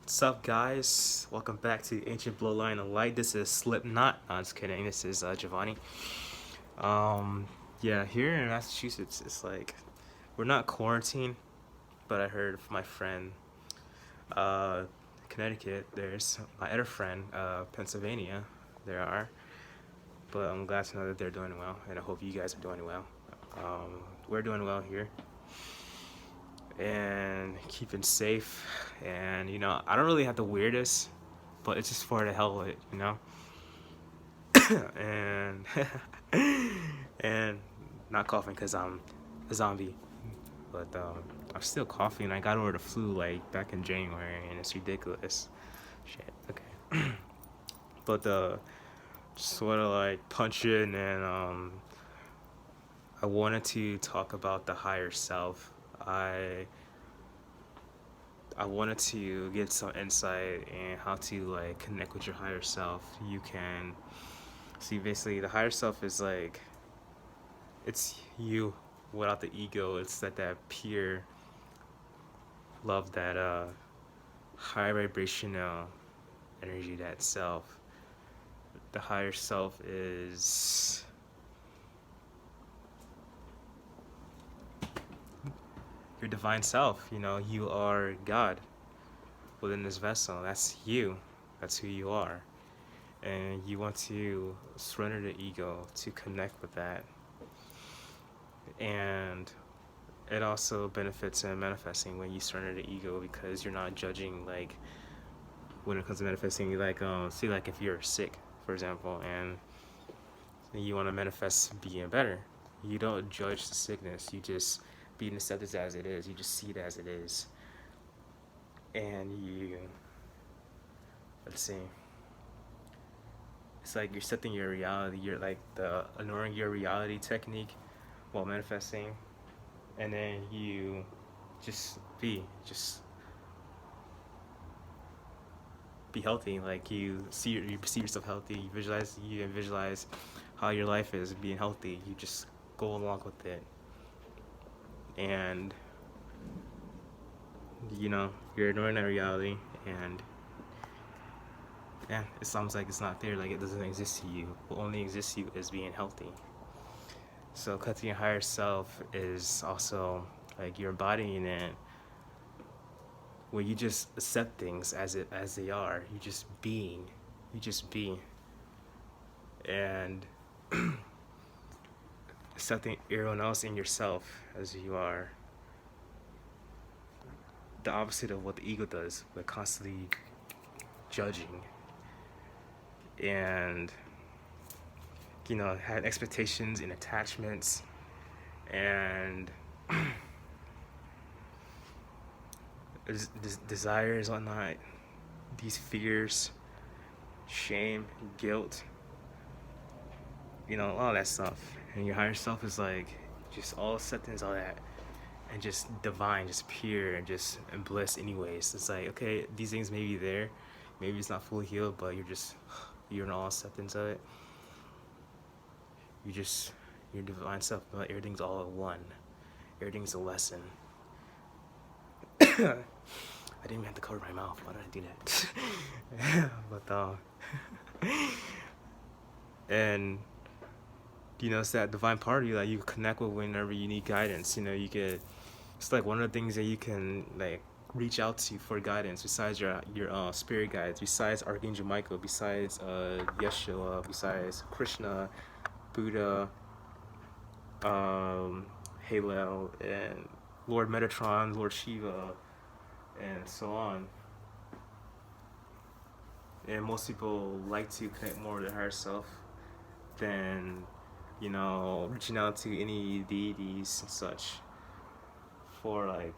What's up, guys? Welcome back to Ancient Bloodline of Light. This is Slipknot. No, I'm just kidding. This is Giovanni. Um, yeah, here in Massachusetts, it's like we're not quarantined, but I heard from my friend, uh, Connecticut. There's my other friend, Pennsylvania. There are, but I'm glad to know that they're doing well, and I hope you guys are doing well. We're doing well here, and keeping safe. And I don't really have the weirdest, but it's just for the hell of it. And and not coughing because I'm a zombie, but I'm still coughing. I got over the flu like back in January, and it's ridiculous. Shit. Okay. But just sort of like punch in, and I wanted to talk about the higher self. I wanted to get some insight in how to like connect with your higher self. You can see basically the higher self is like it's you without the ego. It's that pure love, that high vibrational energy, that self. The higher self is your divine self. You are God within this vessel. That's you. That's who you are. And you want to surrender the ego to connect with that. And it also benefits in manifesting when you surrender the ego, because you're not judging, like when it comes to manifesting. Like see, like if you're sick, for example, and you want to manifest being better, you don't judge the sickness. You just be accepted as it is. You just see it as it is. And let's see, it's like you're setting your reality. You're like the ignoring your reality technique while manifesting. And then you just be healthy. Like you perceive yourself healthy. You visualize how your life is being healthy. You just go along with it. And you're ignoring that reality. And yeah, it sounds like it's not there. Like it doesn't exist to you. What only exists to you is being healthy. So connecting your higher self is also like you're embodying it, where you just accept things as they are. You just be, and accepting everyone else in yourself as you are. The opposite of what the ego does, but constantly judging, and had expectations and attachments, and desires, whatnot, these fears, shame, guilt, all that stuff. And your higher self is like just all acceptance, all that, and just divine, just pure, and just and bliss anyways. It's like, okay, these things may be there, maybe it's not fully healed, but you're in all acceptance of it. Your divine self, but everything's all at one. Everything's a lesson. I didn't even have to cover my mouth. Why did I do that? But and it's that divine part of you that you connect with whenever you need guidance. It's like one of the things that you can like reach out to for guidance, besides your spirit guides, besides Archangel Michael, besides Yeshua, besides Krishna, Buddha, Hallel, and Lord Metatron, Lord Shiva, and so on. And most people like to connect more with their higher self than reaching out to any deities and such for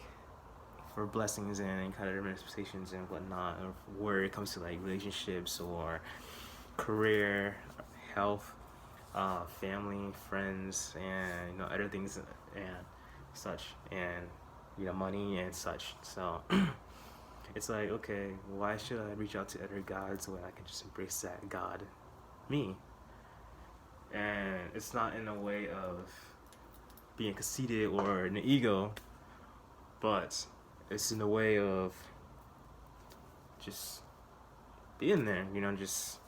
blessings and kind of manifestations and whatnot, or where it comes to like relationships or career, health, family, friends, and other things and such, and money and such. So it's like, okay, why should I reach out to other gods when I can just embrace that God, me? And it's not in a way of being conceited or an ego, but it's in a way of just be in there, just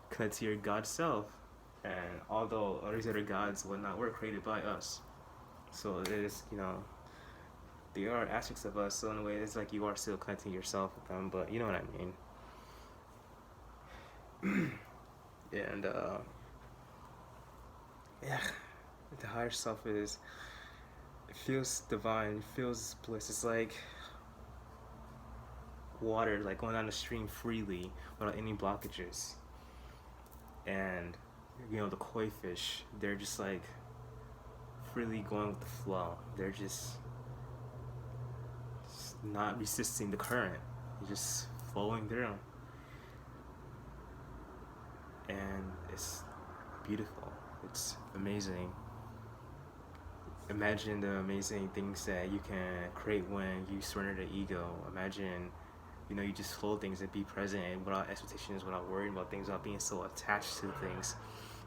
connect to your God self. And although all these other gods whatnot were created by us, so it is, they are aspects of us. So in a way, it's like you are still connecting yourself with them, but you know what I mean. And yeah, the higher self it feels divine, it feels bliss. It's like water, like going down the stream freely without any blockages. And the koi fish, they're just like freely going with the flow. They're just not resisting the current. You're just flowing through. And it's beautiful. It's amazing. Imagine the amazing things that you can create when you surrender the ego. Imagine, you just flow things and be present and without expectations, without worrying about things, without being so attached to things,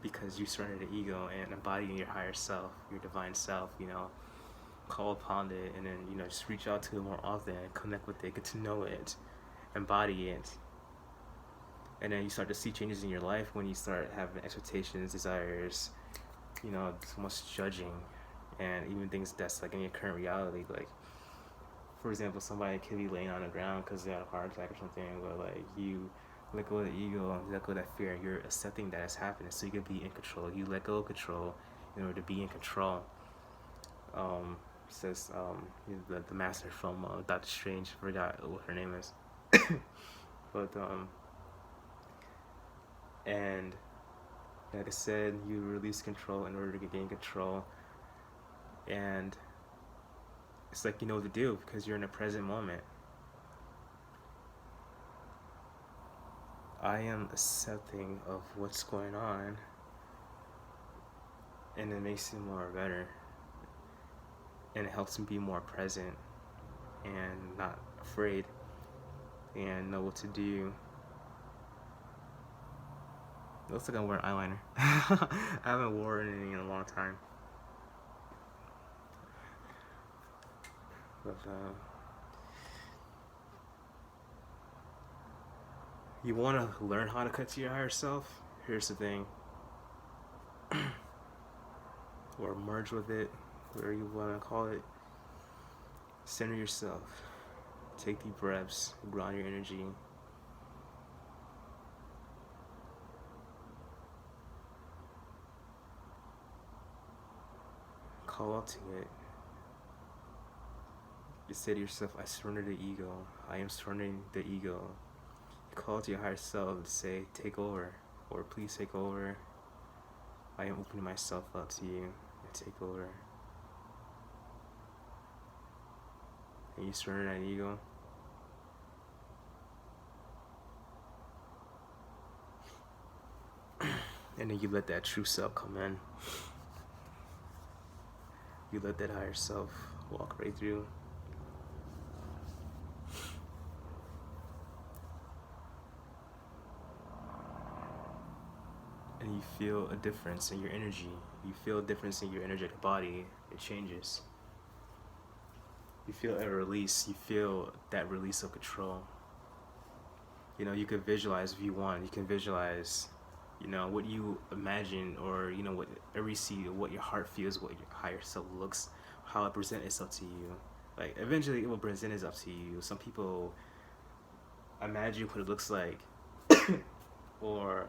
because you surrender the ego and embodying your higher self, your divine self, call upon it, and then, just reach out to it more often, connect with it, get to know it, embody it. And then you start to see changes in your life when you start having expectations, desires, so much judging, and even things that's like in your current reality. Like, for example, somebody could be laying on the ground because they had a heart attack or something, but like you let go of the ego, let go of that fear, you're accepting that it's happening so you can be in control. You let go of control in order to be in control. Says the master from Doctor Strange, forgot what her name is. But and like I said, you release control in order to gain control, and it's like you know what to do because you're in the present moment. I am accepting of what's going on, and it makes it more better, and it helps me be more present and not afraid and know what to do. It looks like I'm wearing eyeliner. I haven't worn any in a long time. But you want to learn how to cut to your higher self? Here's the thing. Or merge with it, whatever you want to call it. Center yourself. Take deep breaths. Ground your energy. Call out to it. You say to yourself, I surrender the ego. I am surrendering the ego. You call to your higher self to say, take over, or please take over. I am opening myself up to you, and take over. And you surrender that ego. And then you let that true self come in. You let that higher self walk right through. And you feel a difference in your energy. You feel a difference in your energetic body. It changes. You feel a release. You feel that release of control. You could visualize if you want. You can visualize, what you imagine, or, whatever you see, what your heart feels, what your higher self looks, how it presents itself to you. Like, eventually it will present itself to you. Some people imagine what it looks like, or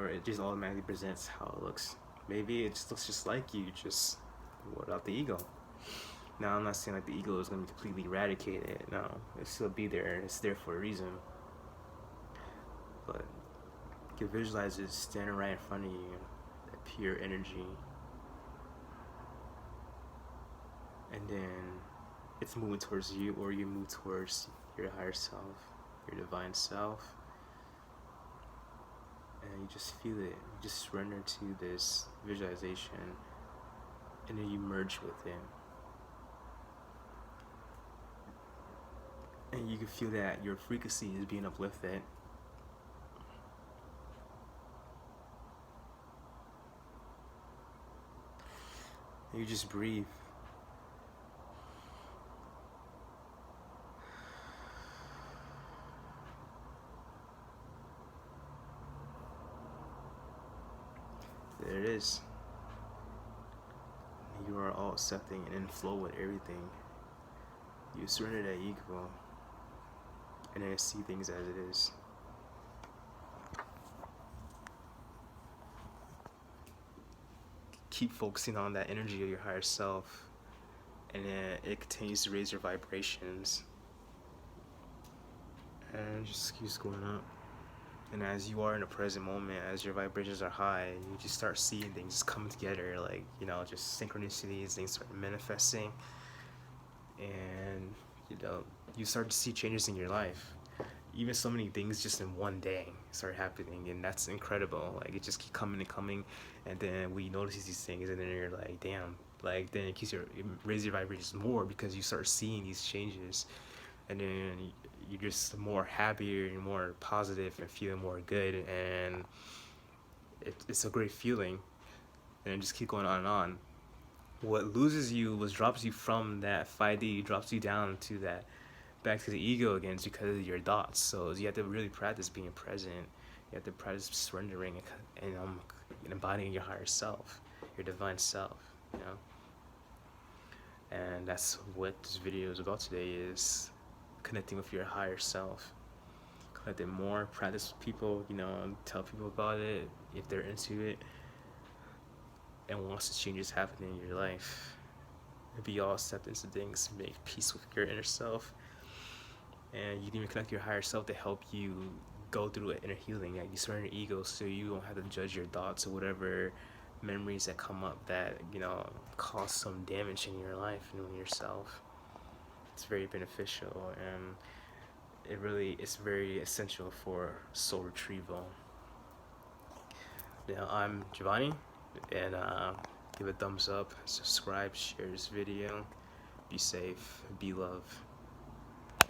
it just automatically presents how it looks. Maybe it just looks just like you, just without the ego. Now, I'm not saying like the ego is going to be completely eradicated. No, it'll still be there. It's there for a reason. But you can visualize it standing right in front of you, that pure energy. And then it's moving towards you, or you move towards your higher self, your divine self. And you just feel it. You just surrender to this visualization, and then you merge with it. And you can feel that your frequency is being uplifted. And you just breathe. There it is. You are all accepting and in flow with everything. You surrender that ego and then see things as it is. Keep focusing on that energy of your higher self, and then it continues to raise your vibrations, and just keeps going up. And as you are in the present moment, as your vibrations are high, you just start seeing things just come together, like, just synchronicities, things start manifesting, and you start to see changes in your life. Even so many things just in one day start happening, and that's incredible. Like, it just keep coming and coming, and then we notice these things, and then you're like, damn. Like, then it raises your vibrations more because you start seeing these changes, and then you're just more happier and more positive and feeling more good, and it's a great feeling, and just keep going on and on. What loses you, what drops you from that 5D, drops you down to that, back to the ego again, is because of your thoughts. So you have to really practice being present. You have to practice surrendering and embodying your higher self, your divine self, And that's what this video is about today, is connecting with your higher self. Connect it more, practice with people, tell people about it if they're into it and wants to changes happening in your life. Be all acceptance of things, make peace with your inner self, and you can even connect your higher self to help you go through an inner healing. Like, you surrender ego so you don't have to judge your thoughts or whatever memories that come up that cause some damage in your life and in yourself. It's very beneficial, and it's very essential for soul retrieval. Now, I'm Giovanni, and give a thumbs up, subscribe, share this video. Be safe, be love.